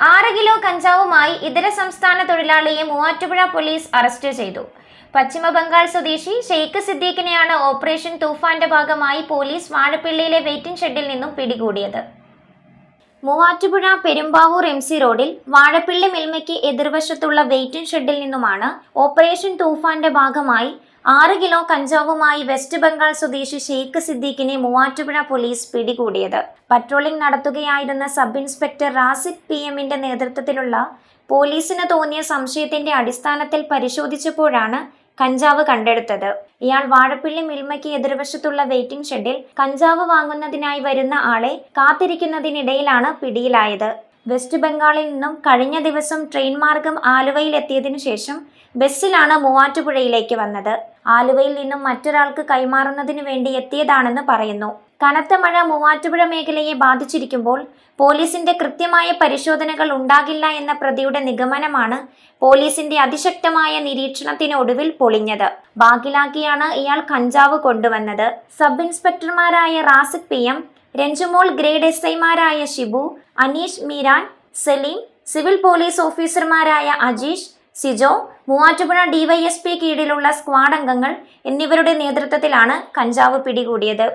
6 kilo കഞ്ചാവുമായി ഇതര സംസ്ഥാന തൊഴിലാളിയെ മൂവാറ്റുപുഴ പോലീസ് അറസ്റ്റ് ചെയ്തു. പശ്ചിമ ബംഗാൾ സ്വദേശി ഷെയ്ഖ് സിദ്ദീഖിനെയാണ് ഓപ്പറേഷൻ തൂഫാന്റെ ഭാഗമായി പോലീസ് വാഴപ്പിള്ളിയിലെ വെയിറ്റിംഗ് ഷെഡിൽ നിന്നും പിടികൂടിയത്. മൂവാറ്റുപുഴ പെരുമ്പാവൂർ MC റോഡിൽ വാഴപ്പിള്ളി മിൽമയ്ക്ക് എതിർവശത്തുള്ള വെയിറ്റിംഗ് ഷെഡിൽ നിന്നുമാണ് ഓപ്പറേഷൻ തൂഫാന്റെ ഭാഗമായി 6 കിലോ കഞ്ചാവുമായി വെസ്റ്റ് ബംഗാൾ സ്വദേശി ഷെയ്ഖ് സിദ്ദീഖിനെ മൂവാറ്റുപുഴ പോലീസ് പിടികൂടിയത്. പട്രോളിംഗ് നടത്തുകയായിരുന്ന സബ് ഇൻസ്പെക്ടർ റാസിഖ് PM-ന്റെ നേതൃത്വത്തിലുള്ള പോലീസിന് തോന്നിയ സംശയത്തിന്റെ അടിസ്ഥാനത്തിൽ പരിശോധിച്ചപ്പോഴാണ് കഞ്ചാവ് കണ്ടെടുത്തത്. ഇയാൾ വാഴപ്പിള്ളി മിൽമയ്ക്ക് എതിർവശത്തുള്ള വെയിറ്റിംഗ് ഷെഡിൽ കഞ്ചാവ് വാങ്ങുന്നതിനായി വരുന്ന ആളെ കാത്തിരിക്കുന്നതിനിടയിലാണ് പിടിയിലായത്. വെസ്റ്റ് ബംഗാളിൽ നിന്നും കഴിഞ്ഞ ദിവസം ട്രെയിൻ മാർഗം ആലുവയിൽ എത്തിയതിനു ശേഷം ബസ്സിലാണ് മൂവാറ്റുപുഴയിലേക്ക് വന്നത്. ആലുവയിൽ നിന്നും മറ്റൊരാൾക്ക് കൈമാറുന്നതിനു വേണ്ടി എത്തിയതാണെന്ന് പറയുന്നു. കനത്ത മഴ മൂവാറ്റുപുഴ മേഖലയെ ബാധിച്ചിരിക്കുമ്പോൾ പോലീസിന്റെ കൃത്യമായ പരിശോധനകൾ ഉണ്ടാകില്ല എന്ന പ്രതിയുടെ നിഗമനമാണ് പോലീസിന്റെ അതിശക്തമായ നിരീക്ഷണത്തിനൊടുവിൽ പൊളിഞ്ഞത്. ബാഗിലാക്കിയാണ് ഇയാൾ കഞ്ചാവ് കൊണ്ടുവന്നത്. സബ് ഇൻസ്പെക്ടർമാരായ റാസിഖ് PM, രഞ്ജുമോൾ ഗ്രേഡ് SI-മാരായ ഷിബു, അനീഷ് മീരാൻ, സലീം, സിവിൽ പോലീസ് ഓഫീസർമാരായ അജീഷ്, സിജോ, മൂവാറ്റുപുഴ DYSP കീഴിലുള്ള സ്ക്വാഡ് അംഗങ്ങൾ എന്നിവരുടെ നേതൃത്വത്തിലാണ് കഞ്ചാവ് പിടികൂടിയത്.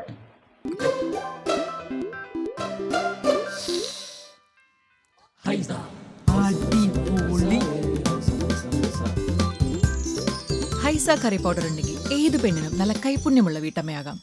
ഹൈസ കറി പൗഡർ ഉണ്ടെങ്കിൽ ഏത് പെണ്ണിനും നല്ല കൈപുണ്യമുള്ള വീട്ടമ്മയാകാം.